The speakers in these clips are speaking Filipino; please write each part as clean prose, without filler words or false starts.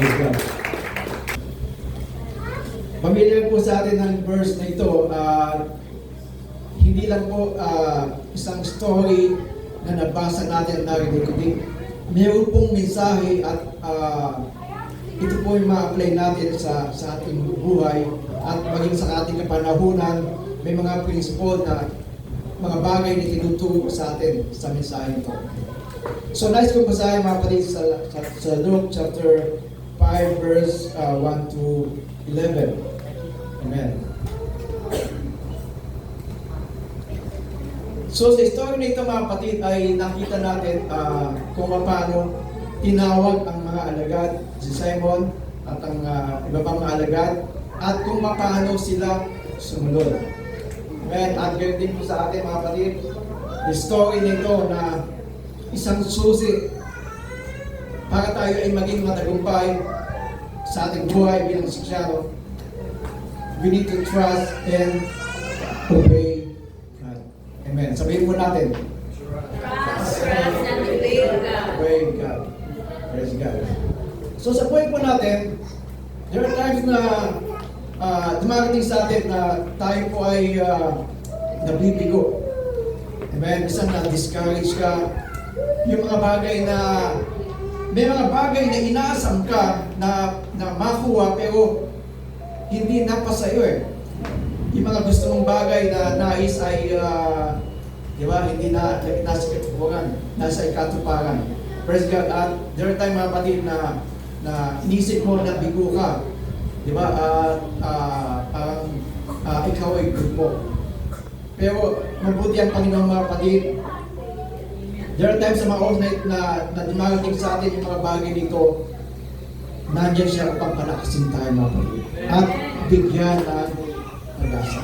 Praise God. Pamilya po sa atin ng verse na ito, hindi lang po isang story na nabasa natin na narinig, kundi mayroon pong mensahe at ito po yung ma-apply natin sa ating buhay at maging sa ating kapanahunan, may mga principle na mga bagay na tinuturo sa atin sa mensahe ito. So nice kong basahin mga kapatid sa Luke chapter 5 verse 1 to 11. Amen. So sa story na ito mga kapatid ay nakita natin kung paano tinawag ang mga alagad, si Simon at ang iba pang mga alagad, at kung paano sila sumunod. Amen. At ganoon din po sa atin mga kapatid, the story nito na isang susi para tayo ay maging matagumpay sa ating buhay bilang Kristyano. We need to trust and obey God. Amen. Sabihin mo natin. Trust and obey God. Obey God. Praise God. So sa buhay po natin, there are times na dumarating sa atin na tayo po ay nabibigo. Amen. Isang na-discourage ka. Yung mga bagay na may mga bagay na inaasam ka na makuha pero hindi napasa iyo eh. Yung mga gusto mong bagay na nais ay di ba, hindi na nasa katuparan, nasa ikatuparan. Praise God. At there are time mga kapatid na inisip mo na bigo ka. Di ba? Parang ikaw ay grupo. Pero mabuti ang Panginoon mga kapatid. There are times sa mga oras na dumarating sa atin yung mga bagay dito, nandiyan siya upang palakasin tayo mga kapatid. At bigyan ng pag-asa.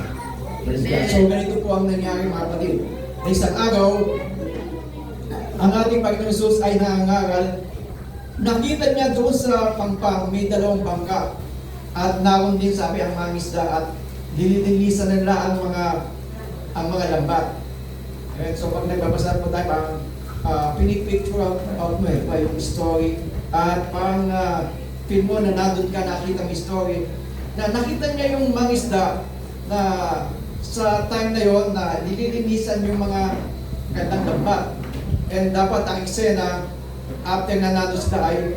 Praise God. So ganito po ang nangyari mga kapatid. Na isang araw, ang ating Panginoon Jesus ay nangangaral. Nakita niya doon sa pangpang, may dalawang bangka. At naroon din sabi ang mga isda at dililisan nila ang mga lambat. And so pag nagbabasa po tayo, parang pinipicture out mo yung story. At parang feel mo na nandun ka, nakita ang story. Na nakita niya yung mga isda na sa time na yon na nililinisan yung mga gandang lambat. And dapat ang eksena, after na nandun sila ay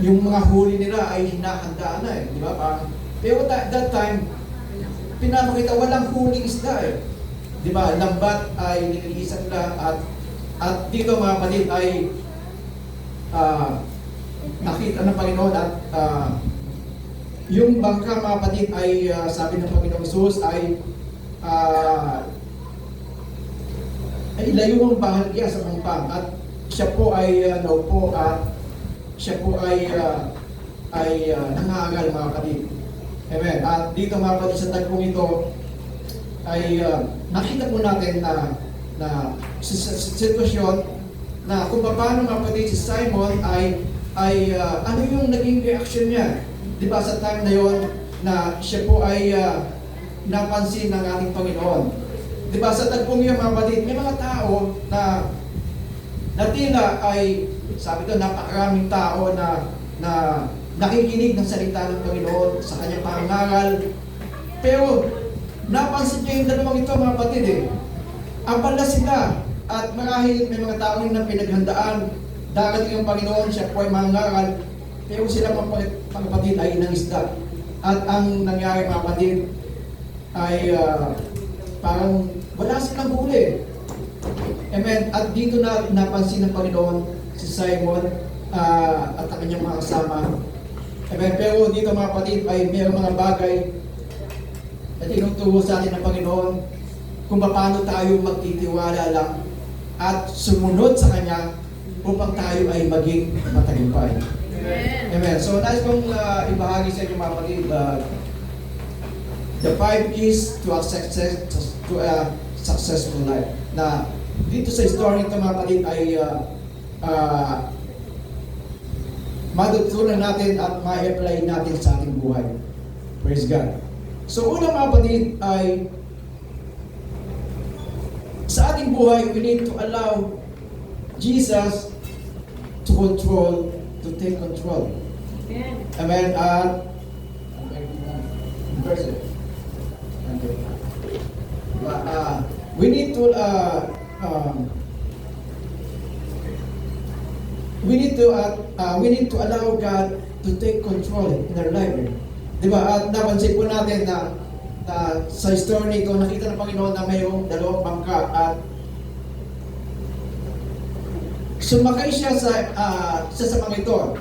yung mga huli nila ay hinahandaan na eh. Di ba? Pero that time, pinapakita walang huling isda eh. Di ba? Lambat ay nililisan nila at dito mga kapatid ay nakita ng Panginoon at yung bangka mga kapatid ay sabi ng Panginoong Jesus ay ilayo ang bahagya sa pangpang at siya po ay naupo at siya po ay nangangaral mga kapatid. Amen. At dito mga kapatid sa tagpong ito ay nakita po natin na sitwasyon na kung paano mga kapatid si Simon ay ano yung naging reaction niya. Di ba sa time na yon na siya po ay napansin ng ating Panginoon. Di ba sa tagpong yun mga kapatid, may mga tao na tila ay, sabi ko, napakaraming tao na nakikinig ng salita ng Panginoon sa kanyang pangangaral. Pero napansin niya yung dalawang ito mga kapatid eh. Abala sila at marahil may mga tao na pinaghandaan. Darating ang Panginoon, siya po ay mangangaral. Pero sila mga kapatid ay nangisda. At ang nangyari mga kapatid ay parang wala silang huli. Amen. At dito na napansin ng Panginoon si Simon at ang kanyang mga kasama. Amen. Pero dito mga kapatid ay mayroong mga bagay na tinuturo sa atin ng Panginoon kung paano tayo magtitiwala lang at sumunod sa Kanya upang tayo ay maging matagumpay. Amen. So nais kong ibahagi sa inyo mga kapatid the 5 keys to a successful life. Na dito sa story nito mga kapatid ay matutunan natin at ma-apply natin sa ating buhay. Praise God. So una mga kapatid ay sa ating buhay, we need to allow Jesus to take control. Amen. Amen. Person. Okay. We need to we need to allow God to take control in our life. Di ba? At napansin po natin na sa story nito, nakita ng Panginoon na mayroong dalawang bangka at sumakay siya sa mga ito.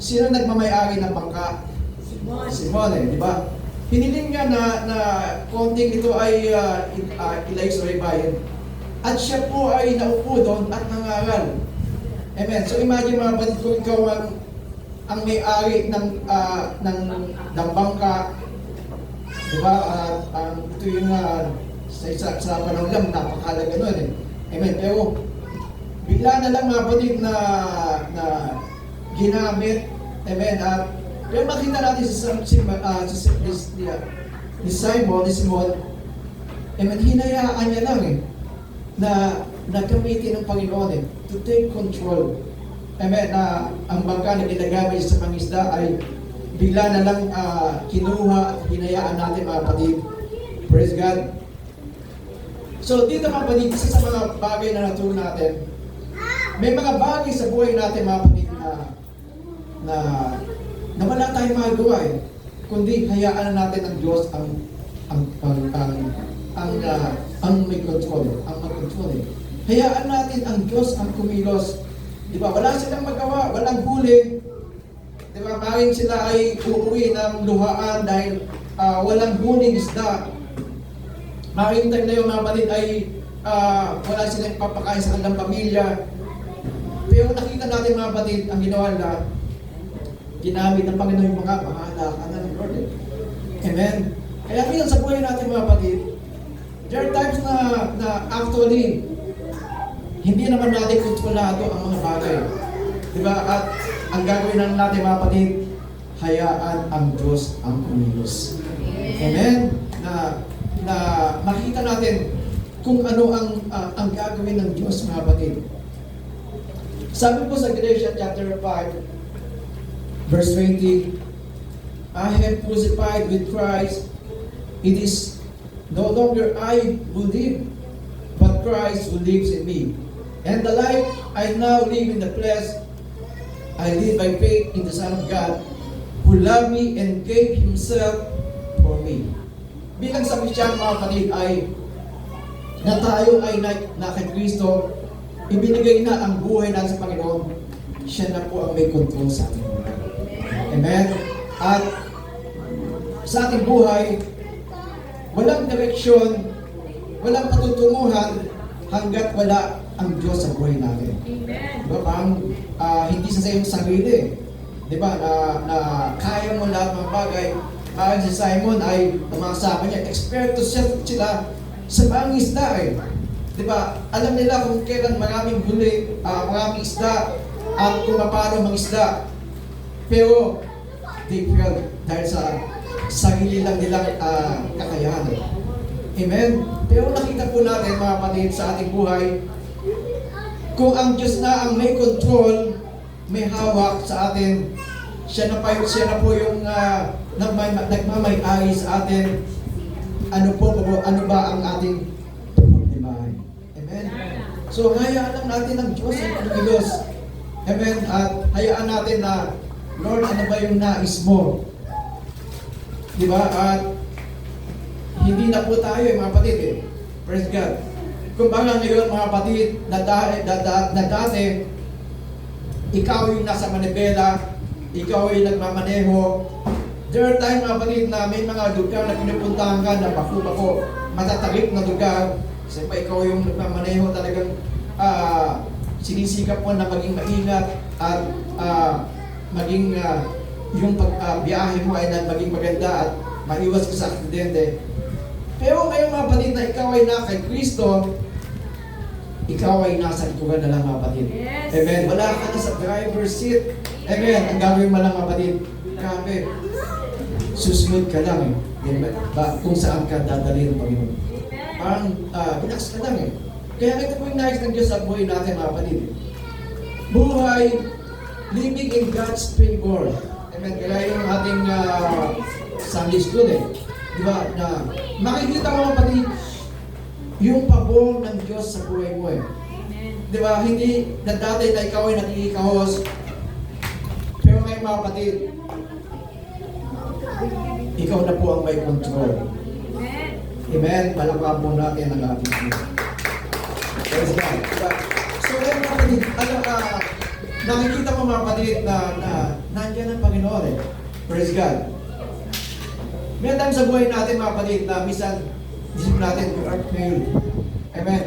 Sino nagmamayari ng bangka? Simon, di ba? Hiniling niya na konting ito ay ilay sa bayan. At siya po ay naupo doon at nangaral. Amen. So imagine mga kapatid, kung ikaw ang may-ari ng bangka, di ba? Ito yung sa panahon lang, napakalaga nun eh. Amen. Pero bigla na lang mga kapatid na ginamit. Amen. Pero makita natin ni Simon, amen, hinayaan niya lang na gamitin ng Panginoon to take control. Amen, na ang bangka na ginagamit sa pangisda ay bigla na lang kinuha at hinayaan natin mga kapatid. Praise God. So dito mga kapatid, isa sa mga bagay na natutunan natin, may mga bagay sa buhay natin mga kapatid na wala tayong magagawa kundi hayaan na natin ang Diyos ang may control, ang mag-control Hayaan natin ang Diyos ang kumilos. Di ba? Wala silang magawa, walang huli. Di ba? Maring sila ay uuwi ng luhaan dahil walang huling isda. Maring time na yung mga kapatid ay wala silang papakain sa kanilang pamilya. Pero nakita natin mga kapatid, ang ginawa na ginamit ng Panginoon yung mga bahala ka na ng Lord. Amen. Kaya minsan sa buhay natin mga kapatid, there are times na actually hindi naman natin kontrolado ang mga bagay. Diba? At ang gagawin lang natin mga kapatid, hayaan ang Diyos ang kumilos. Amen. Na makita natin kung ano ang gagawin ng Diyos mga kapatid. Sabi po sa Galatians chapter 5, verse 20, I have crucified with Christ. It is no longer I who live, but Christ who lives in me. And the life I now live in the flesh, I live by faith in the Son of God, who loved me and gave Himself for me. Bilang sa Kristiyano mga kapatid ay na tayo ay na kay Kristo, ibinigay na ang buhay natin sa Panginoon. Siya na po ang may control sa ating buhay. Amen? At sa ating buhay, walang direksyon, walang patutunguhan hanggat wala ang Diyos sa buhay natin. Amen. Diba? Parang hindi sa iyong sarili. Diba? Na kaya mo lahat ng bagay. Parang si Simon ay umakasama niya. Eksperto sila sa pangisda . Diba? Alam nila kung kailan maraming huli, maraming isda, at kung paano mangisda. Pero they failed dahil sa sarili lang nilang kakayahan. Amen? Pero nakita po natin mga kapatid sa ating buhay, kung ang Diyos na ang may control, may hawak sa atin, siya na po yung nagmamay-ari sa atin, ano ba ang ating problemahin. Amen? So hayaan lang natin ang Diyos ang kumilos. Amen? At hayaan natin na, Lord, ano ba yung nais mo? Diba? At hindi na po tayo mga kapatid Praise God. Kung baga ngayon mga kapatid, na dati, ikaw yung nasa manibela, ikaw yung nagmamaneho. There are times mga kapatid na may mga lugar na pinupuntahan ka na bako-bako, matatagip na lugar. Kasi pa ikaw yung nagmamaneho, talagang sinisikap mo na maging maingat at maging yung biyahe mo ay maging maganda at maiwas ka sa aksidente. Pero ngayon mga kapatid na ikaw ay na kay Kristo, ikaw ay nasa likuran na lang mga kapatid. Yes. Amen. Wala ka na sa driver's seat. Amen. Ang gagawin mo lang mga kapatid, grabe, susunod ka lang kung saan ka dadalhin ng Panginoon. Parang relax ka lang Kaya ito po yung nais ng Diyos sa buhay natin mga kapatid. Buhay, living in God's favor. Amen. Kaya yung ating Sunday school di ba, na makikita mo kapatid, yung pabor ng Diyos sa buhay mo Di ba, hindi na dati na ikaw ay nakikikahos, pero ngayon mga kapatid, ikaw na po ang may control. Amen. Palakpan po natin ang ating Diyos. Praise God. Diba? So ngayon mga kapatid, nakikita mo mga kapatid na nandiyan ang Panginoon Praise God. May time sa buhay natin mga kapatid na minsan isip natin, you are failed. Amen.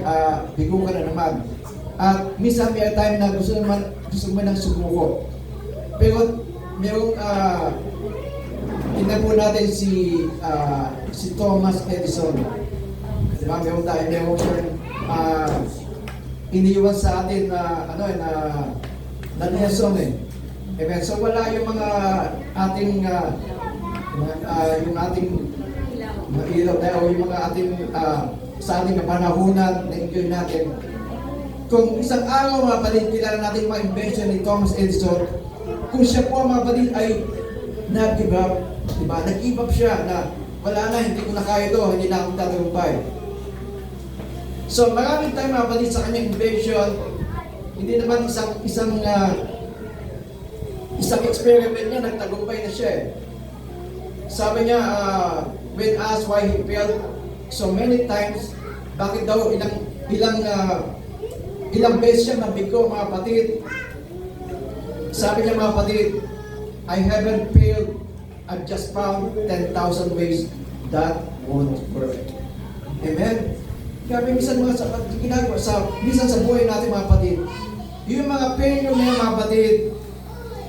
Bigo ka na naman. At minsan may time na gusto mo ng subuko. Pero mayroong tingnan po natin si Thomas Edison. Diba? Mayroong siyang iniwan sa atin na lesson Amen. So wala yung mga ating yung ating mga ilaw o yung mga ating sa ating kapanahunan na enjoy natin. Kung isang araw mga kapatid, kilala natin mga invention ni Thomas Edison, kung siya po mga kapatid ay nag-give up, diba? Nag-give up siya na wala na, hindi ko na kaya ito, hindi na akong tatagumpay. So maraming tayo mga kapatid sa kanyang invention, hindi naman isang experiment niya, nagtagumpay na siya Sabi niya, when asked why he failed so many times, bakit daw ilang beses siya nabigo mga kapatid. Sabi niya mga kapatid, I haven't failed, I've just found 10,000 ways that won't work. Amen? Kaya minsan ginagawa minsan sa buhay natin mga kapatid, yung mga failure na yung mga kapatid,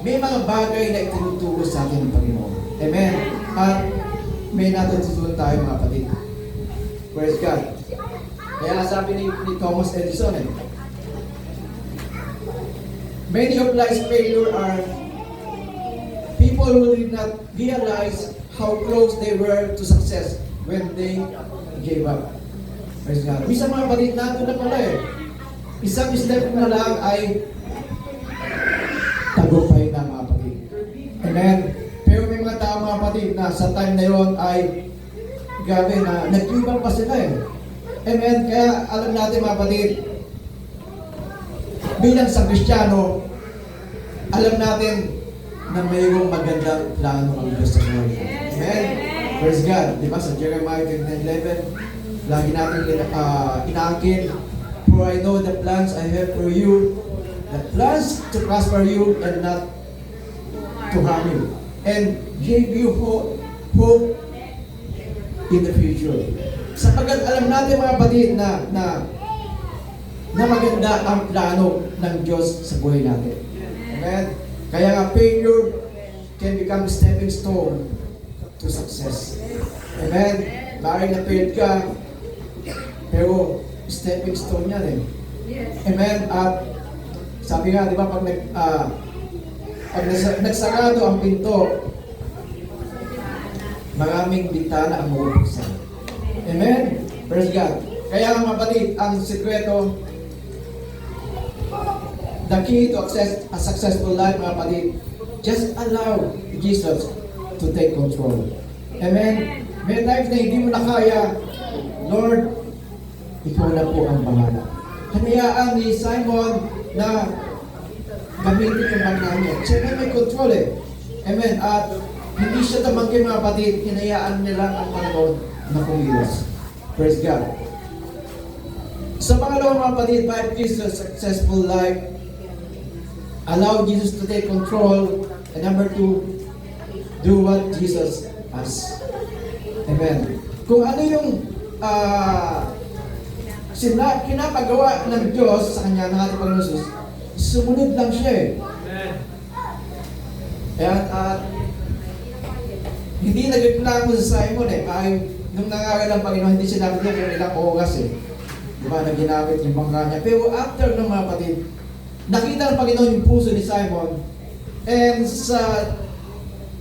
may mga bagay na itinuturo sa atin ng Panginoon. Amen? At may natutunan tayo mga kapatid. Praise God. Kaya sabi ni Thomas Edison many of life's failure are people who did not realize how close they were to success when they gave up. Praise God. Minsan mga kapatid, nato na pala Isang step na lang ay tagumpay na mga kapatid. Amen. Pero may mga tao mga kapatid na sa time na yon ay grabe na nag-give up pa sila Amen. Kaya alam natin mga kapatid, bilang sa Kristiyano, alam natin na mayroong magandang plano ang Diyos sa buhay. Amen. Praise God. Diba sa Jeremiah 29:11, lagi natin inaangkin, for I know the plans I have for you, the plans to prosper you and not to harm you, and give you hope in the future. Sapagkat alam natin mga kapatid na maganda ang plano ng Diyos sa buhay natin. Amen? Kaya nga failure can become stepping stone to success. Amen? Maaaring na-failed ka, pero stepping stone yan Amen? At sabi nga, di ba, pag nagsarado ang pinto, maraming bintana ang mabubuksan. Amen? Praise God. Kaya mga kapatid, ang sikreto, the key to a successful life, mga kapatid, just allow Jesus to take control. Amen? May times na hindi mo na kaya, Lord, ikaw na po ang bahala. Hanayaan ni Simon na gamitin yung bangka niya. Siya na may control Amen? At hindi siya tamangkin mga kapatid, hinayaan niya lang ang Panginoon na kumilos. Praise God. Sa pangalawang mga kapatid, 5 keys to a successful life. Allow Jesus to take control. And number 2, do what Jesus asks. Amen. Kung ano yung kinapagawa ng Diyos sa Kanya, ng ating Panginoon Jesus, sumunod lang siya At hindi nagreklamo sa Simon ay nung nangaral ng Panginoon, hindi sinabi niya kung ilang oras diba, na ginamit yung bangka niya. Pero after ng mga kapatid, nakita ng Panginoon yung puso ni Simon. And sa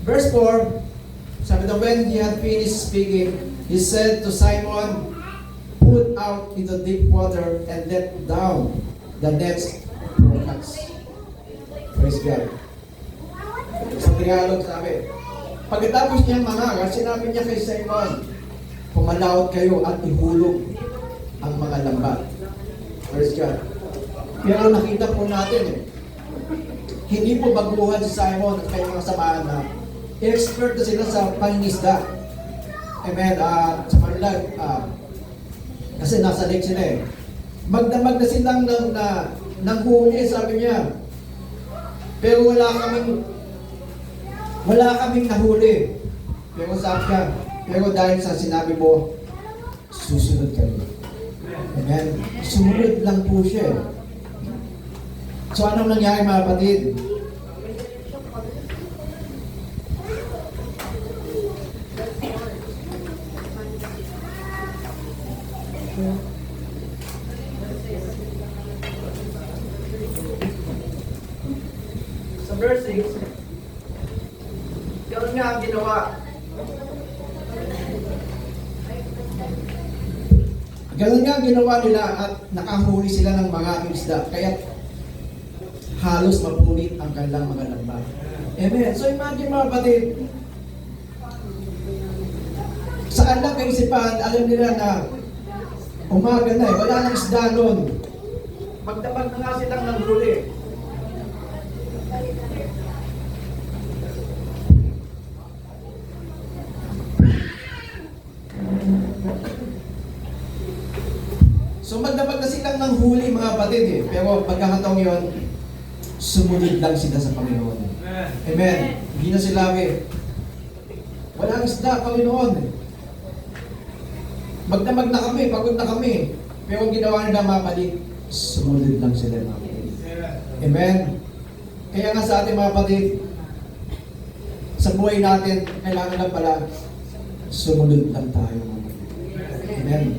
verse 4, sabi na, when he had finished speaking, he said to Simon, put out into deep water and let down the nets for us. Praise God. Sa Tagalog sabi. Pagkatapos niyang mangaral, sinabi niya kay Simon, pumalawat kayo at ihulog ang mga lambat. Praise God. Pero nakita po natin hindi po baguhan si Simon at kanyang mga samahan na expert na sila sa pangingisda. Amen. Sa kanila, kasi nasa lake sila eh. Magdamag na silang nanghuli, sabi niya. Pero wala kaming nahuli. Pero sabi niya, pero dahil sa sinabi mo, susunod kami. Amen. Sumunod lang po siya. So anong nangyari mga kapatid? Sa verse 6, gano'n nga ang ginawa. Ganun nga ang ginawa nila at nakahuli sila ng mga isda. Kaya halos mapunit ang kanilang mga lambat. Amen. So imagine mga kapatid, sa kanilang kaisipan, alam nila na umaga na eh, wala nang isda nun. Magdamag na nga silang nanghuli. So magdamag na silang nanghuli mga kapatid eh. Pero pagkakataong yun, sumunod lang sila sa Panginoon. Amen. Hindi na sila walang isda, Panginoon. Magdamag na kami, pagod na kami. Pero ang ginawa nila mga kapatid, sumunod lang sila mga kapatid. Amen. Kaya nga sa ating mga kapatid, sa buhay natin, kailangan lang pala sumunod lang tayo mga kapatid. Amen.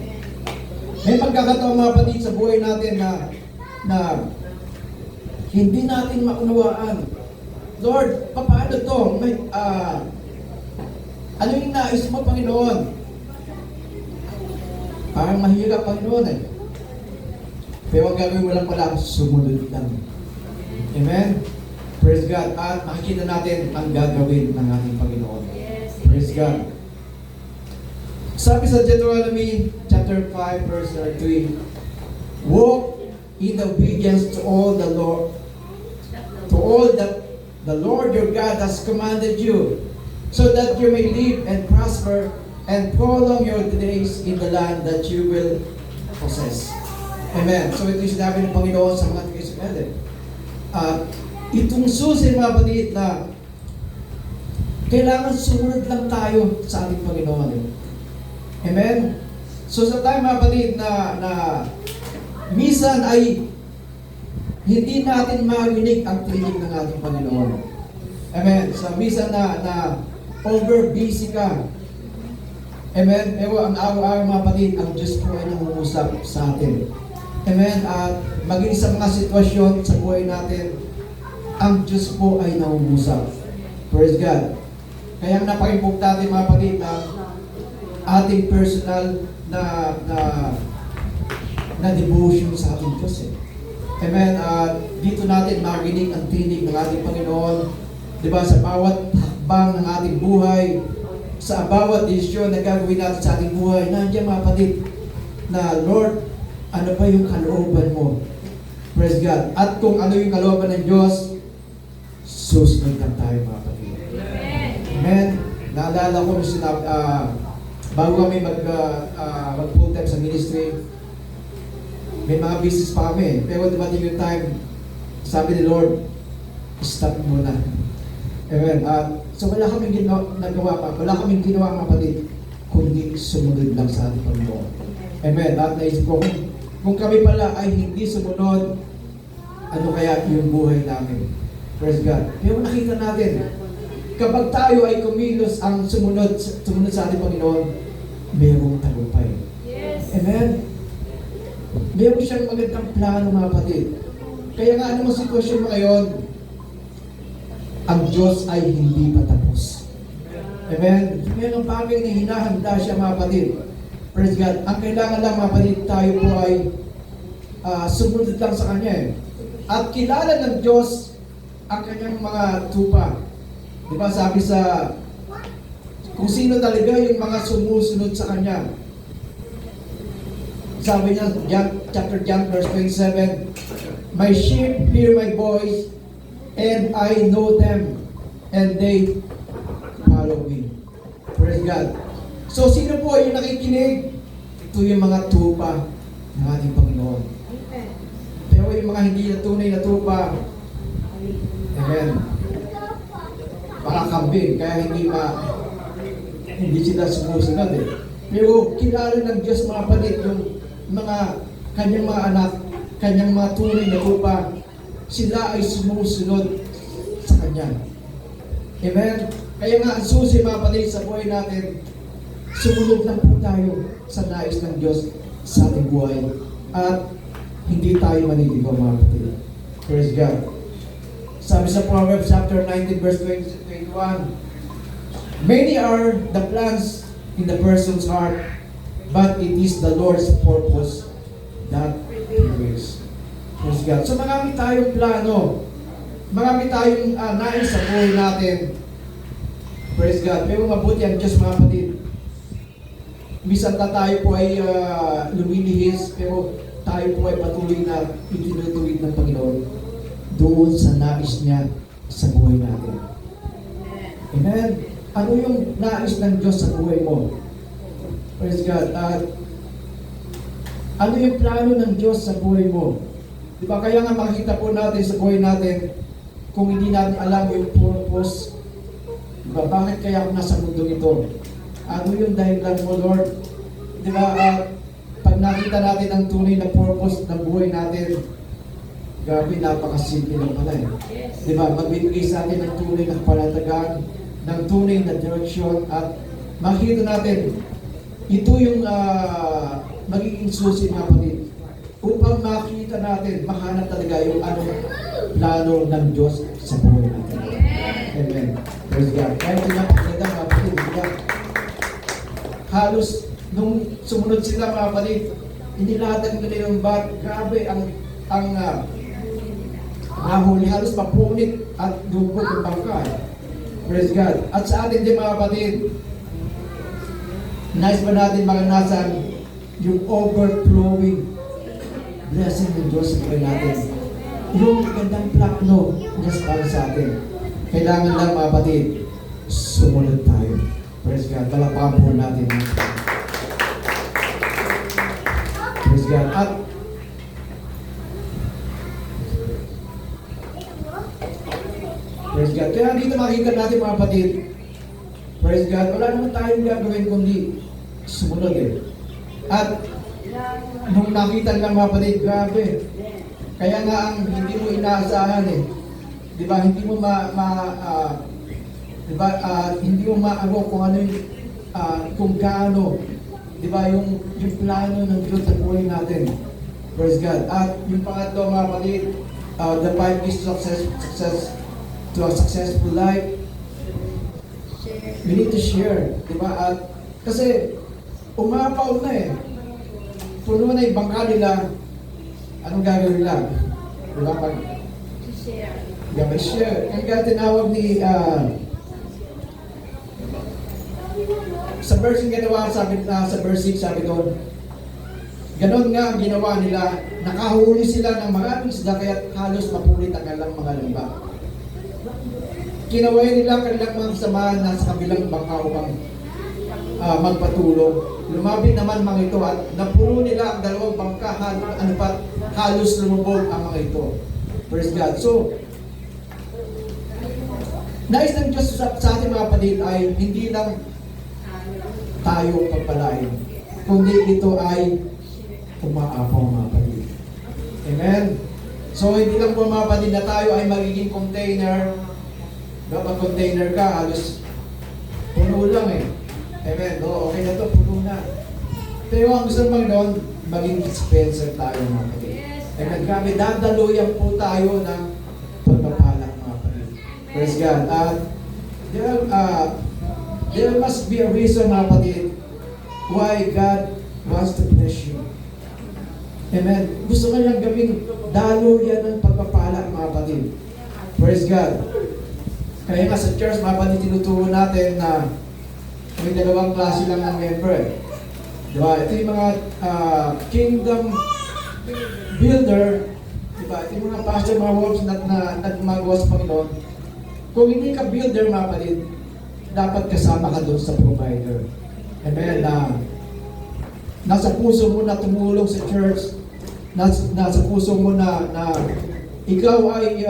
May pagkakataon mga kapatid sa buhay natin na hindi natin maunawaan. Lord, paano to? Ano yung nais mo, Panginoon? Parang mahirap, Panginoon eh. Pero ang gagawin mo lang pala, sumunod lang. Amen? Praise God. At makikita natin ang gagawin ng ating Panginoon. Praise God. Sabi sa Deuteronomy chapter 5 verse 3, walk in obedience to all that the Lord your God has commanded you, so that you may live and prosper and prolong your days in the land that you will possess. Amen. So ito yung sinabi ng Panginoon sa mga taga-Israel. Itong susi mga kapatid na kailangan sumunod lang tayo sa ating Panginoon. Amen. So sa tayo mga kapatid na minsan ay hindi natin marinig ang tinig ng ating Panginoon. Amen. So minsan na over-busy ka. Amen. Pero ang araw-araw mga kapatid, ang Diyos po ay nangungusap sa atin. Amen. At maging sa mga sitwasyon sa buhay natin, ang Diyos po ay nangungusap. Praise God. Kaya ang napaka-importante mga kapatid na ating personal na devotion sa ating Diyos. Amen. Dito natin marinig ang tinig ng ating Panginoon. Diba? Sa bawat hakbang ng ating buhay, sa bawat desisyon na gagawin natin sa ating buhay, nandiyan mga kapatid, na Lord, ano ba yung kalooban mo? Praise God. At kung ano yung kalooban ng Diyos, susunod lang tayo mga kapatid. Amen. Naalala ko bago kami mag full time sa ministry, may mga business pa kami. Pero dumating yung time, sabi ni Lord, stop muna. Amen. So wala kaming nagawa pa. Wala kaming ginawa mga kapatid, kundi sumunod lang sa ating Panginoon. Amen. At naisip ko, kung kami pala ay hindi sumunod, ano kaya yung buhay namin? Praise God. Pero nakita natin, kapag tayo ay kumilos ang sumunod sa ating Panginoon, mayroong tagumpay. Yes. Amen. Mayroon siyang magandang plano mga kapatid. Kaya nga anong sitwasyon mo ngayon, ang Diyos ay hindi pa tapos. Amen. Mayroong bagay na hinahanda siya mga kapatid. Praise God. Ang kailangan lang mga kapatid, tayo po ay sumunod lang sa Kanya. At kilala ng Diyos ang Kanyang mga tupa. Di ba sabi sa, kung sino talaga yung mga sumusunod sa Kanya. Sabi niya, John verse 27, "My sheep hear my voice, and I know them, and they follow me." Praise God. So, sino po yung nakikinig? Ito yung mga tupa ng ating Panginoon. Pero yung mga hindi na tunay na tupa, amen, baka kambing, kaya hindi sila sumusunod eh. Pero kilala ng Diyos mga kapatid, yung mga kanyang mga anak, kanyang mga tunay na tupa, sila ay sumusunod sa Kanya. Amen? Kaya nga ang susi mga kapatid sa buhay natin, sumunod lang po tayo sa nais ng Diyos sa ating buhay. At hindi tayo maniligaw mga kapatid. Praise God. Sabi sa Proverbs chapter 19 verse 21, "Many are the plans in the person's heart, but it is the Lord's purpose that prevails." Praise God. So marami tayong plano. Marami tayong nais sa buhay natin. Praise God. Pero mabuti ang Diyos mga kapatid. Minsan tayo po ay lumilihis, pero tayo po ay patuloy na itinutuwid ng Panginoon doon sa nais niya sa buhay natin. Amen. Ano yung nais ng Diyos sa buhay mo? Praise God. At ano yung plano ng Diyos sa buhay mo? Di ba? Kaya nga makikita po natin sa buhay natin, kung hindi natin alam yung purpose, di ba? Bakit kaya ako nasa mundo ito? Ano yung dahilan mo, Lord? Di ba? Pag nakita natin ang tunay na purpose ng buhay natin, grabe, napakasimple lang pala eh. Di ba? Magbibigay sa atin ng tunay na kapanatagan, ng tunay na direksyon, at makita natin, ito yung magiging susi mga kapatid. Upang makita natin, mahanap talaga yung anong plano ng Diyos sa buhay natin. Amen. Praise God. Kaya pinapakita mga kapatid, diba? Halos nung sumunod sila mga kapatid, inilatag nila yung bat. Grabe, ang nahuli, halos mapunit at lubog yung bangka. Praise God. At sa atin din mga kapatid, nais ba natin maranasan yung overflowing blessing ng Diyos sa buhay natin? Yung magandang plano niya para sa atin. Kailangan lang mga kapatid, sumunod tayo. Praise God. Palakpakan po natin. Praise God. At praise God. Kaya dito makikita natin mga kapatid, praise God, wala naman tayong gagawin kundi sumunod eh. At nung nakita nga mga kapatid, grabe. Kaya nga ang hindi mo inaasahan eh. Di ba? Hindi mo hindi mo maagaw kung ano yung, kung gaano, di ba, yung plano ng Diyos sa buhay natin. Praise God. At yung pangatlo mga kapatid, the 5 keys to a successful life. We need to share, di ba? At kasi umapaw na eh. Puno na yung bangka nila, anong gagawin nila? Di ba? Pag share. Kaya tinawag ni sa verse yung ginawa, sa verse 6, sabi doon, ganon nga ang ginawa nila, nakahuli sila ng maraming isda, kaya halos mapulit ang kanilang mga lamba. Kinaway nila kanilang mga kasamahan na sa kabilang bangka upang magpatulong. Lumapit naman mga ito at napuno nila ang dalawang bangka, halos lumubog ang mga ito. Praise God. So, nais ng Diyos sa ating mga kapatid ay hindi lang tayo pagpalain, kundi ito ay umaapaw mga kapatid. Amen? So, hindi lang po mga kapatid na tayo ay magiging container. Kapag container ka, halos puno lang eh. Amen? O, okay na to, puno na. Pero ang gusto naman doon, maging dispenser tayo mga kapatid. Amen? Grabe, dadaluyan po tayo ng pagpapalak mga kapatid. Praise God. At there must be a reason mga kapatid why God wants to bless you. Amen? Gusto ka niyang gawing daluyan ng pagpapalak mga kapatid. Praise God. Kaya nga sa church, mga kapatid, tinuturo natin na may dalawang klase lang ng member. Diba? Ito yung mga kingdom builder, diba? Ito yung mga pastor, mga works na gumagawa sa Panginoon. Kung hindi ka builder, mga kapatid, dapat kasama ka doon sa provider. Amen. Nasa puso mo na tumulong sa church, nasa puso mo na ikaw ay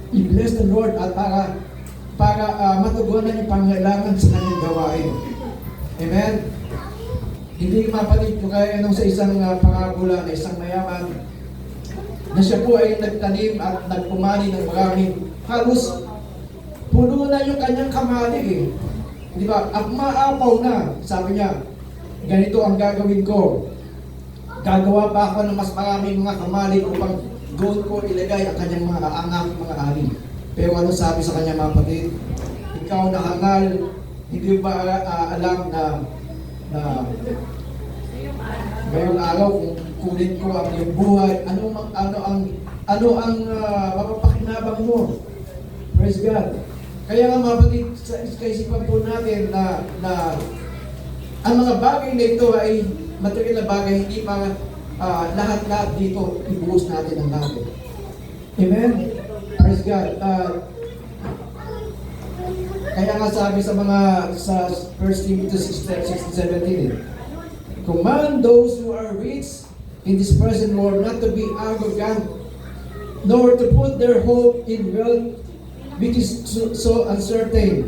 i-bless the Lord at para matugunan yung pangailangan sa kanyang gawain. Amen? Hindi mapatid ko kaya nung sa isang pangabula na isang mayaman na siya po ay nagtanim at nagpumani ng maraming halos puno na yung kanyang kamalig eh. Di ba? At maapaw na, sabi niya, ganito ang gagawin ko. Gagawa pa ako ng mas maraming mga kamalig upang doon ko ilagay ang kanyang ang aking mga ani. Pero ano sabi sa kanya mga kapatid? Ikaw nakangal, hindi ba alam na ngayong araw kung kunin ko ang iyong buhay, ano ang mapapakinabang mo? Praise God. Kaya nga mga kapatid, sa kaisipan po natin na ang mga bagay na ito ay material na bagay, hindi pa lahat-lahat dito ibuhos natin ang natin. Amen? Praise God. Kaya nga sabi sa 1 Timothy 6:17, command those who are rich in this present world not to be arrogant, nor to put their hope in wealth, which is so uncertain,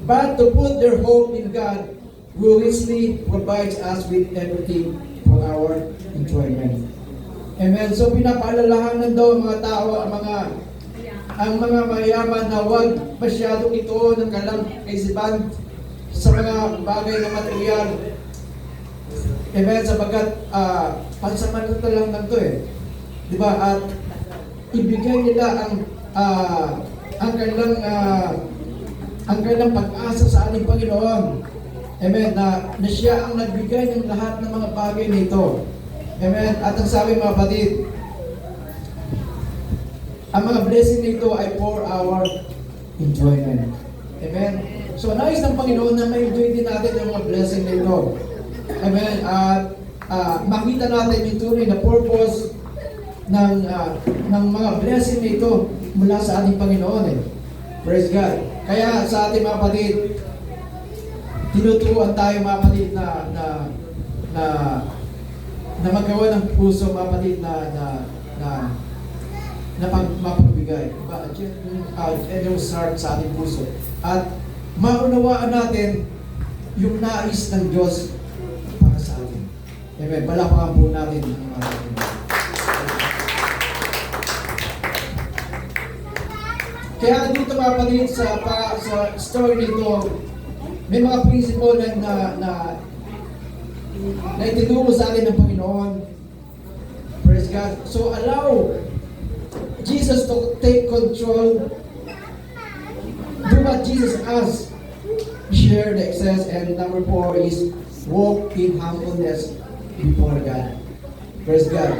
but to put their hope in God, who richly provides us with everything for our enjoyment. Amen. So pinapaalalahanan daw ang mga tao, ang mga mayaman na huwag masyadong ito ng kalang kaisipan sa mga bagay na material. Amen. Sapagkat pansamantala lang ito eh. Di ba? At ibigay nila ang kanilang pag-asa sa ating Panginoon. Amen. Na siya ang nagbigay ng lahat ng mga bagay nito. Amen. At ang sabi mga kapatid, ang mga blessing nito ay for our enjoyment. Amen. So nais ng Panginoon na ma-enjoy din natin yung mga blessing nito. Amen. At makita natin yung tunay na purpose ng mga blessing nito mula sa ating Panginoon eh. Praise God. Kaya sa ating mga kapatid, tinuturuan tayo mga kapatid na magawa ng puso mga kapatid na mapagbigay. Yung start sa ating puso. At maunawaan natin yung nais ng Diyos para sa atin. Amen. Palapakan po natin ang mga kapatid. Kaya dito mga kapatid sa story nito, may mga prinsipyo na itinuro sa atin ng Panginoon. Praise God. So allow Jesus to take control. Do what Jesus asks. Share the excess. And number 4 is walk in humbleness before God. Praise God.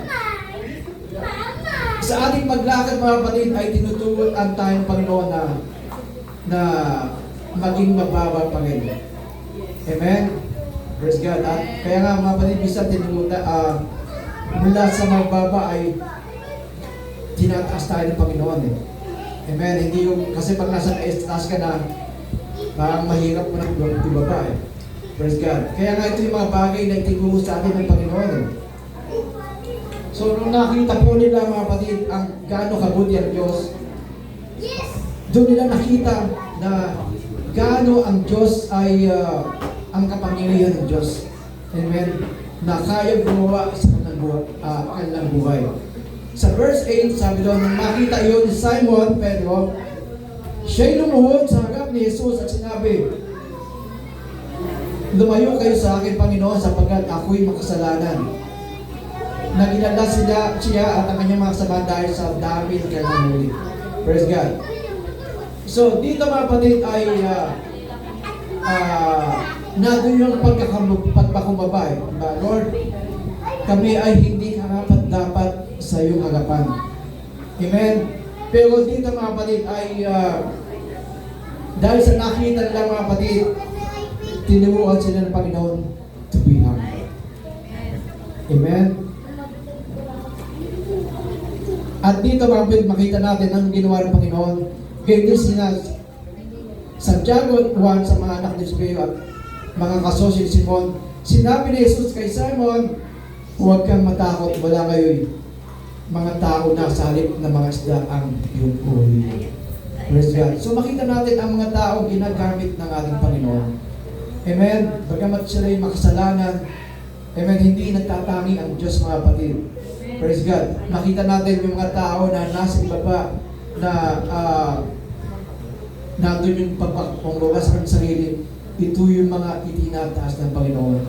Sa ating paglakad mga kapatid ay tinuturuan tayong Panginoon na maging mababa pa rin. Amen? Praise God. At kaya nga mga kapatid, bisan mula sa mababa ay tinataas tayo ng Panginoon eh. Amen? Hindi yung, kasi pag nasa taas ka na, parang mahirap mo nang ibaba eh. Praise God. Kaya nga ito yung mga bagay na itinuro sa atin ng Panginoon eh. So nung nakita po nila mga kapatid ang gaano kabuti ang Diyos, doon nila nakita na gaano ang Diyos ay ang kapangyarihan ng Diyos. Amen? Na kaya gumawa sa kanilang buhay. Sa verse 8, sabi doon, nang makita iyon ni Simon Pedro, siya'y lumuhod sa harap ni Jesus at sinabi, lumayo kayo sa akin, Panginoon, sapagkat ako'y makasalanan. Nagilala siya at ang kanyang mga kasama dahil sa dami ng kanyang huli. Praise God. So, dito mga kapatid ay nandun yung pagpakumbaba eh. Lord, kami ay hindi karapat-dapat sa iyong harapan. Amen? Pero dito mga kapatid ay dahil sa nakita nila mga kapatid, tinuruan sila ng Panginoon to be humble. Amen? At dito mga kapatid, makita natin ang ginawa ng Panginoon. Kaya din Santiago 1 sa mga anak ni Zebedeo at mga kasosyo ni Simon, sinabi ni Jesus kay Simon, huwag kang matakot, wala ngayon mga tao na sa halip na mga isda ang iyong uri. Praise God. So makita natin ang mga tao ginagamit ng ating Panginoon. Amen. Bagamat sila ay makasalanan, amen, hindi nagtatangi ang Diyos mga kapatid. Praise God. Makita natin yung mga tao na nasa ibaba na nandun yung pagpapanggawa sa kanyang sarili. Ito yung mga itinataas ng Panginoon.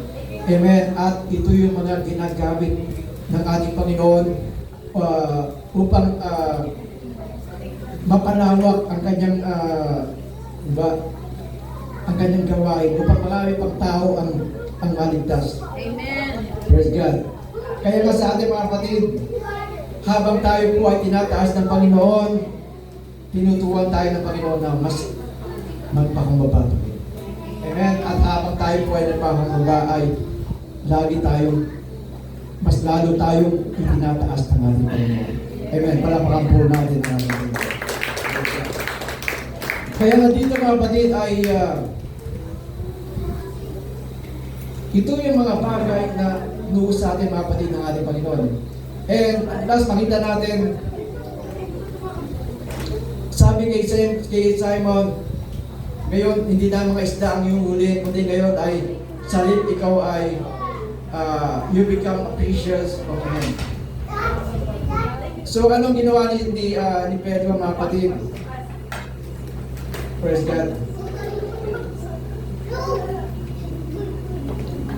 Amen. At ito yung mga ginagamit ng ating Panginoon upang mapalawak ang kanyang ang kanyang gawain upang marami pang tao ang maligtas. Amen. Praise God. Kaya nga sa ating mga kapatid, habang tayo po ay tinataas ng Panginoon, tinuturuan tayo ng Panginoon na mas magpakumbaba. Amen. At habang tayo po ay nagpakumbaba ay lagi tayong mas lalo tayong itinataas ng ating Panginoon. Amen. Palapakan po natin ang ating Panginoon. Kaya nga dito mga kapatid ay ito yung mga bagay na nuus sa ating mga kapatid ng ating Panginoon. And last, makita natin, sabi kay Simon, ngayon hindi na mga isda ang iyong huli, kundi ngayon ay salip ikaw ay you become precious of men. So anong ginawa ni Pedro mga kapatid? Praise God.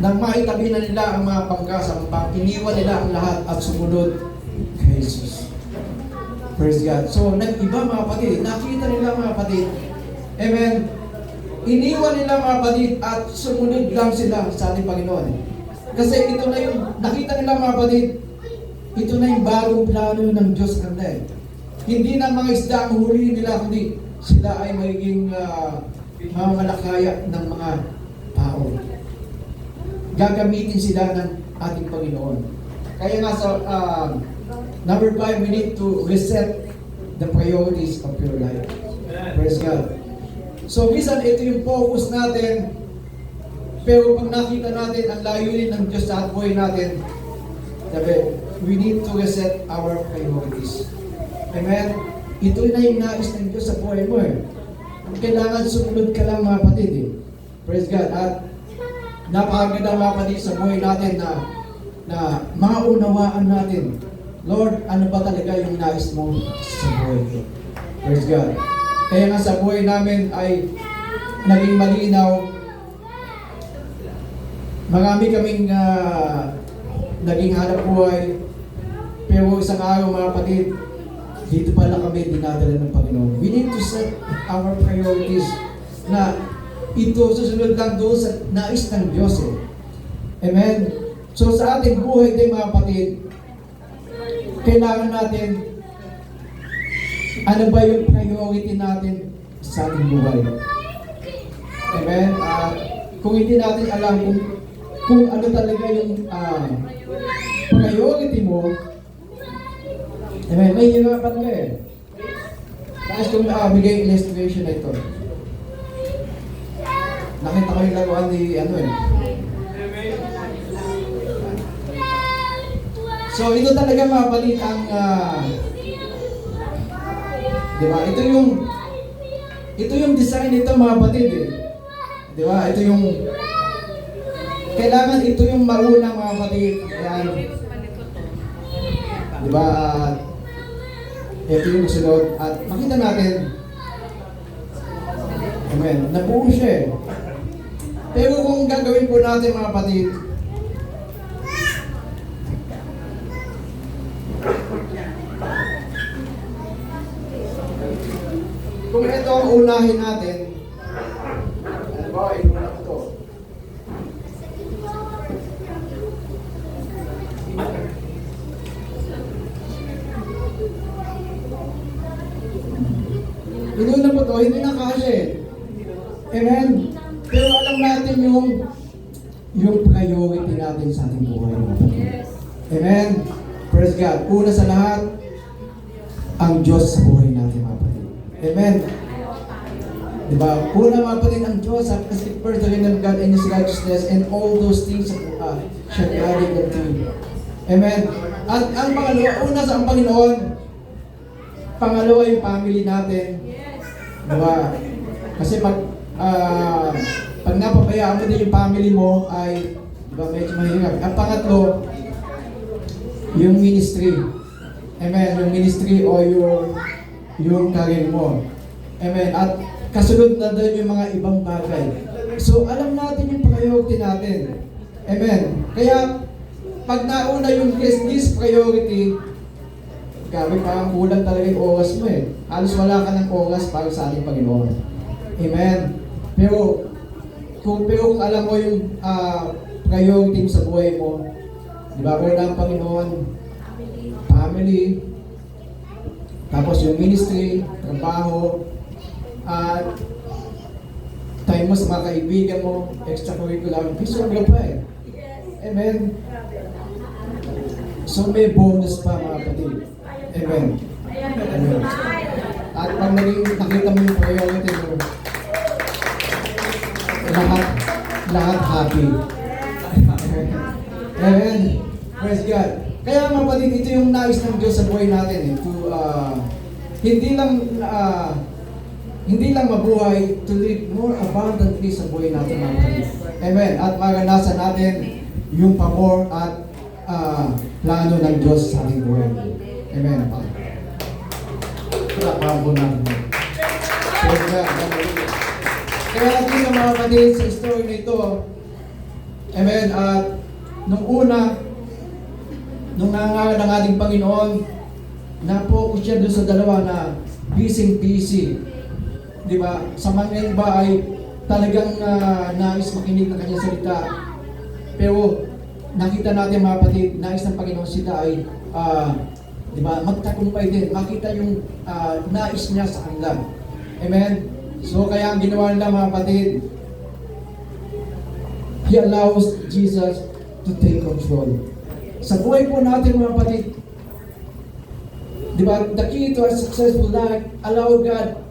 Nang maitabi na nila ang mga pangkasampang, iniwan nila ang lahat at sumunod kay Jesus. Praise God. So nag-iba mga kapatid, nakita nila mga kapatid, amen, iniwan nila mga kapatid at sumunod lang sila sa ating Panginoon. Kasi ito na yung, nakita nila mga kapatid, ito na yung bagong plano ng Diyos kanila. Hindi na mga isda ang huli nila, kundi sila ay magiging mamalakaya ng mga tao. Gagamitin sila ng ating Panginoon. Kaya nga sa number 5, we need to reset the priorities of your life. Praise God. So minsan ito yung focus natin, pero pag nakita natin ang layunin ng Diyos sa buhay natin, sabi, we need to reset our priorities. Amen? Ito na yung nais ng Diyos sa buhay mo eh. Kailangan sumunod ka lang mga kapatid eh. Praise God. At napakaganda mga kapatid sa buhay natin na maunawaan natin, Lord, ano ba talaga yung nais mo sa buhay ko? Praise God. Kaya nga sa buhay namin ay naging malinaw. Marami kaming naging hanap buhay. Pero isang araw mga kapatid, dito pala kami dinadala ng Panginoon. We need to set our priorities na ito susunod lang doon sa nais ng Diyos eh. Amen? So sa ating buhay din mga kapatid, kailangan natin, ano ba yung priority natin sa ating buhay? Amen? Kung hindi natin alam kung ano talaga yung priority mo, amen, may hirapan ka eh. Tapos kung bigay illustration na ito, nakita ko yung laruan ni So ito talaga mga kapatid ang di ba? Ito yung design nito mga kapatid eh. Di ba? Ito yung kailangan ito yung mauna mga kapatid. Ayan. Di ba? Ito yung sunod at makita natin. Amen. Nabuo siya eh. Pero kung gagawin po natin mga kapatid, kung ito ang unahin natin, ano ba, inuna ko to. Inuna po to, hindi na kasi. Amen? Pero alam natin yung priority natin sa ating buhay. Yes. Amen? Praise God. Una sa lahat, ang Diyos sa buhay natin, mga kapatid. Amen? Diba? Una, mga kapatid, ang Diyos, kasi first the kingdom of God and His righteousness and all those things shall be added unto you. Amen? At ang pangalawa, una sa ang Panginoon, pangalawa yung family natin. Yes. Diba? Kasi pag napabayaan mo din yung family mo ay diba, medyo mahirap. Ang pangatlo, yung ministry. Amen. Yung ministry o yung career mo. Amen. At kasunod na doon yung mga ibang bagay. So, alam natin yung priority natin. Amen. Kaya, pag nauna yung this priority, grabe, parang kulang talaga yung oras mo eh. Halos wala ka ng oras para sa ating Panginoon. Amen. Pero kung alam mo yung priority mo sa buhay mo, di ba, una ang Panginoon, family, tapos yung ministry, trabaho, at time mo sa mga kaibigan mo, extracurricular, sobra pa eh. Amen. So may bonus pa, mga kapatid. Amen. Amen. At pag nakita mo yung priority mo, lahat happy. Amen. Praise God. Kaya mga kapatid, ito yung nais ng Diyos sa buhay natin eh. Hindi lang mabuhay, to live more abundantly sa buhay natin, mga kapatid. Amen. At maranasan natin yung pamor at plano ng Diyos sa ating buhay. Amen. Palakpakan po natin. Praise God. Kaya dito mga kapatid, sa story na ito, amen, at nung una, nung nangangaral ng ating Panginoon, na-focus siya doon sa dalawa na busy. Di ba? Sa mga iba ay talagang nais makinig ng kanyang salita. Pero nakita natin mga kapatid, nais ng Panginoon sila ay di ba, magtagumpay din. Makita yung nais niya sa kanila. Amen? So kaya ang ginawa nila mga kapatid, He allows Jesus to take control. Sa buhay po natin mga kapatid, di ba, the key to a successful life, allow God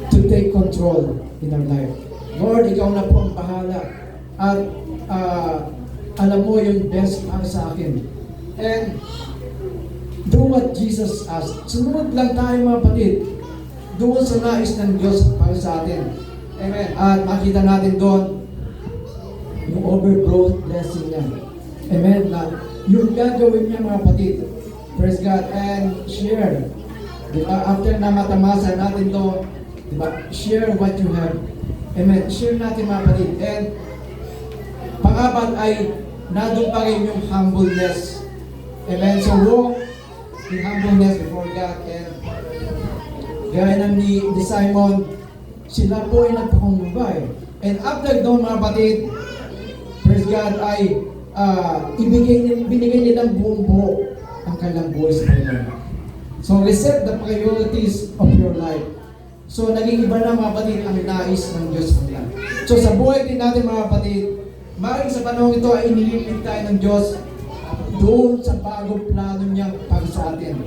to take control in our life. Lord, ikaw na po ang bahala. At alam mo yung best para sa akin. And do what Jesus asked. Sumunod lang tayo mga kapatid doon sa nais ng Diyos para sa atin. Amen. At makita natin doon yung overflow blessing niya. Amen. Na yung gagawin niya mga kapatid. Praise God. And share. Diba? After na matamasa natin to, diba? Share what you have. Amen. Share natin mga kapatid. And pang-apat ay nandun pa rin yung humbleness. Amen. So walk in humbleness before God. And gaya ng ni Simon, sila po ay nagpakumbay. And after doon mga kapatid, praise God, ay binigay nilang buong buo ang kanilang buhay sa Panginoon. So reset the priorities of your life. So naging iba na mga kapatid ang nais ng Diyos sa kanila. So sa buhay din natin mga kapatid, maaaring sa panahon ito ay inilimit tayo ng Diyos doon sa bagong plano niya para sa atin.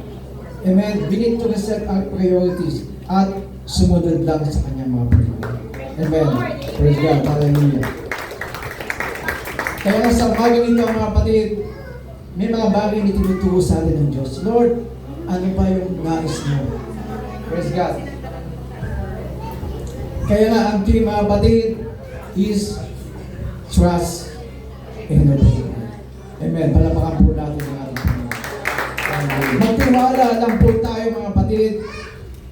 Amen. We need to reset our priorities at sumunod lang sa kanyang mga Panginoon. Amen. Praise God. Hallelujah. Kaya sa umagang ito mga kapatid, may mga bagay na tinuturo sa atin ng Diyos. Lord, ano ba yung nais mo? Praise God. Kaya nga ang key mga kapatid is trust and obey. Amen. Palapakan po natin ang ating Panginoon. Magtiwala lang po tayo mga kapatid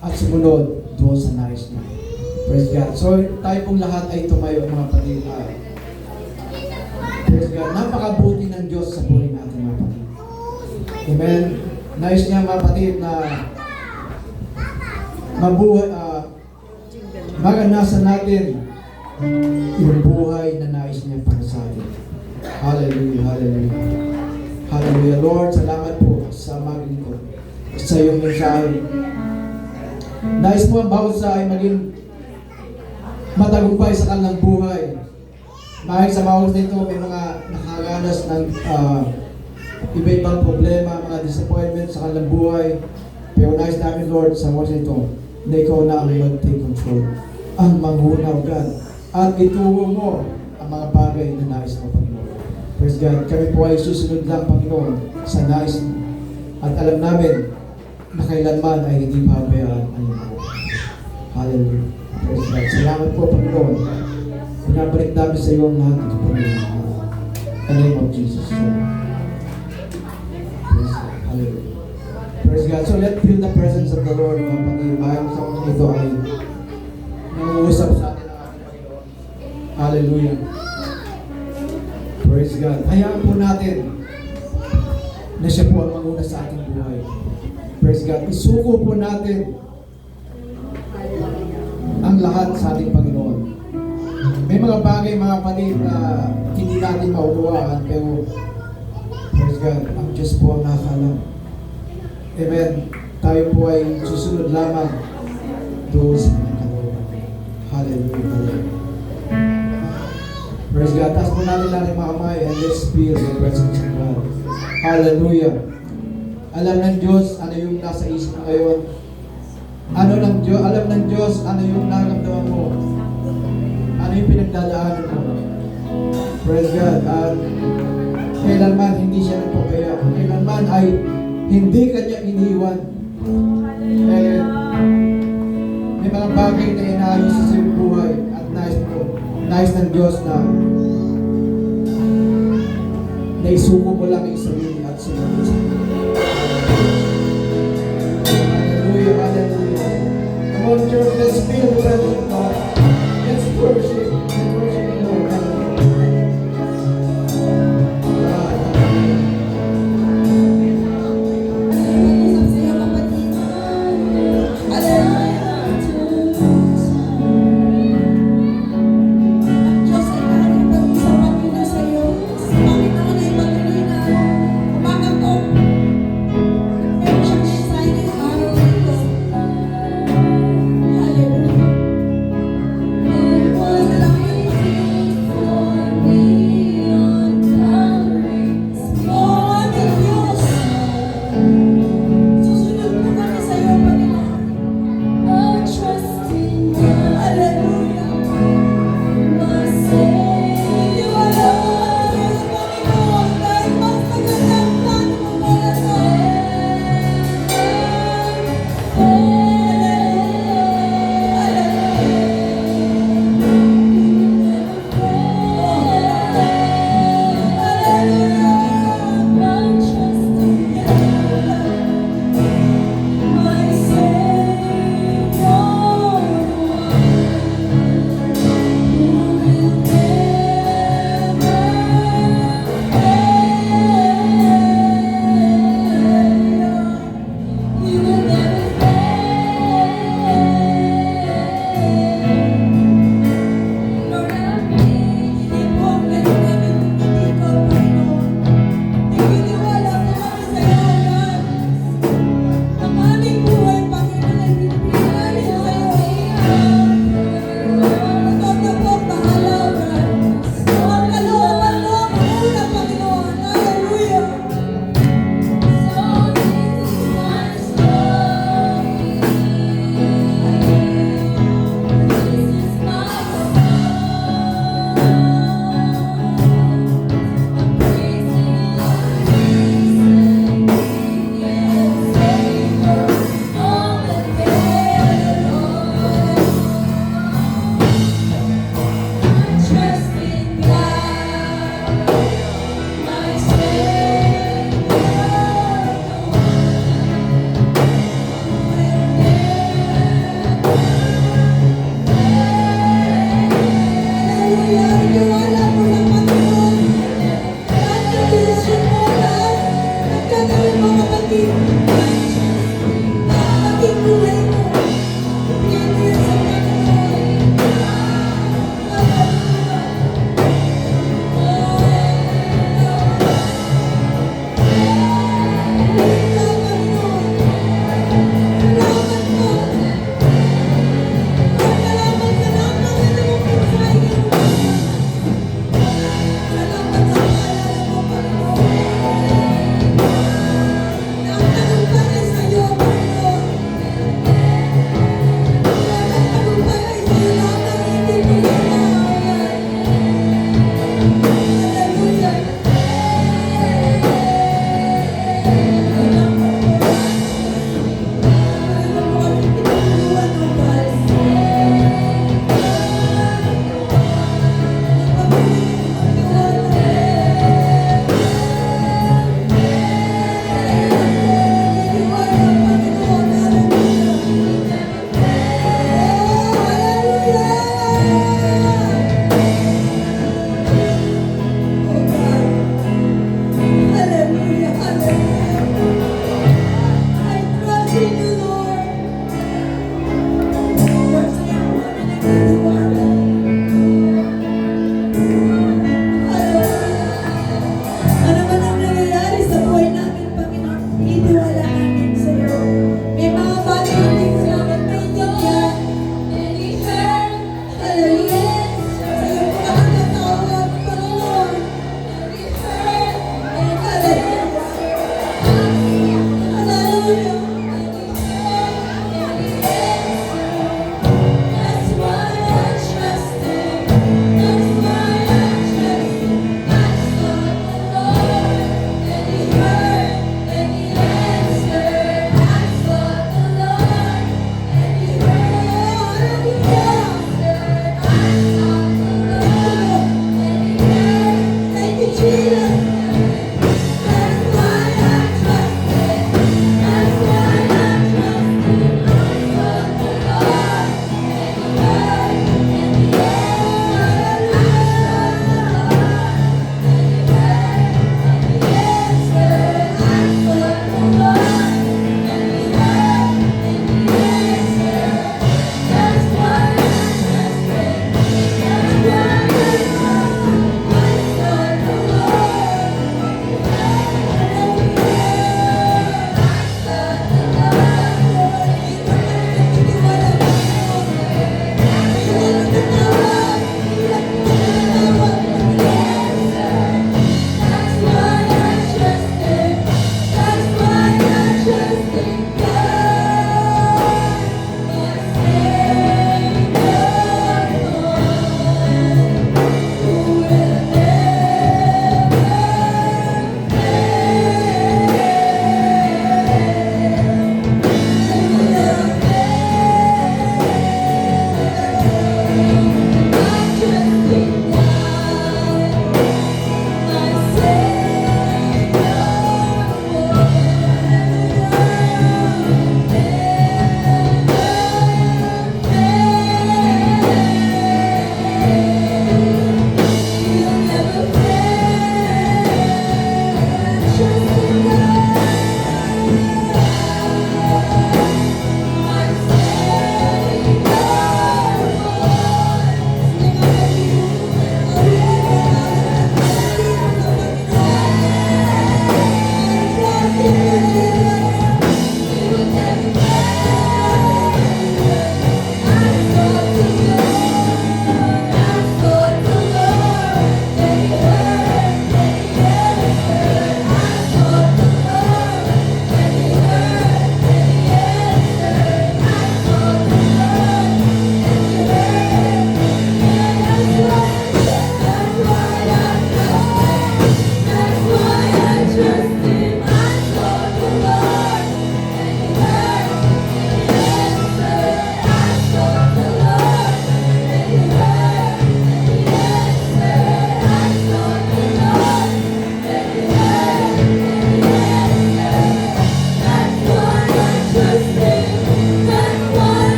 at sumunod doon sa nais niya. Praise God. So tayo pong lahat ay tumayo mga kapatid. Praise God. Napakabuti ng Diyos sa buhay natin mga kapatid. Amen. Nais niya mga kapatid na mabuhay, maranasan natin yung buhay na nais niya para sa atin. Hallelujah, hallelujah. Hallelujah. Lord, salamat po sa maging ko, sa iyong mensahe. Nais mo ang bawat isa ay maging matagumpay sa kanilang buhay. Dahil sa bawat nito, may mga nakaranas ng iba-ibang problema, mga disappointment sa kanilang buhay. Pero nais namin, Lord, sa bawat nito, na ikaw na ang mag-take control, ang manghunaw, God, at ituro mo ang mga bagay na nais mo, Panginoon. Praise God, kami po ay susunod lang, Panginoon, sa nais mo. At alam namin na kailanman ay hindi pabayaan ang iyong buhay. Hallelujah. Praise God. Salamat po, Panginoon. Pinabalik namin sa iyo ang lahat ng Panginoon. In the name of Jesus. Praise God. Hallelujah. Praise God. So let's feel the presence of the Lord. Mga Panginoon, bayang sa mga ito ay nanguusap sa atin ang ating Panginoon. Hallelujah. Praise God. Hayaan po natin na siya po ang manguna sa ating buhay. Praise God. Isuko po natin ang lahat sa ating Panginoon. May mga bagay, mga kapatid, na hindi natin maunawaan, pero praise God, ang Diyos po ang nakakalam. Amen. Tayo po ay susunod lamang doon sa mga kalooban. Hallelujah. Hallelujah. Praise God. Taas po natin natin mga kamay and let's feel the presence of God. Hallelujah. Alam ng Diyos ano yung nasa isip mo ngayon. Alam ng Diyos ano yung nararamdaman mo. Ano yung pinagdadaanan mo. Praise God. At kailanman hindi siya nagpapaya. Kailanman ay hindi kanya iniwan. Eh, may mga bagay na inaayos sa iyong buhay at nais ng Diyos na naisuko mo lang yung sarili at sumunod sa iyo. Hallelujah, hallelujah. Come on, church, let's feel the presence of God. Let's worship.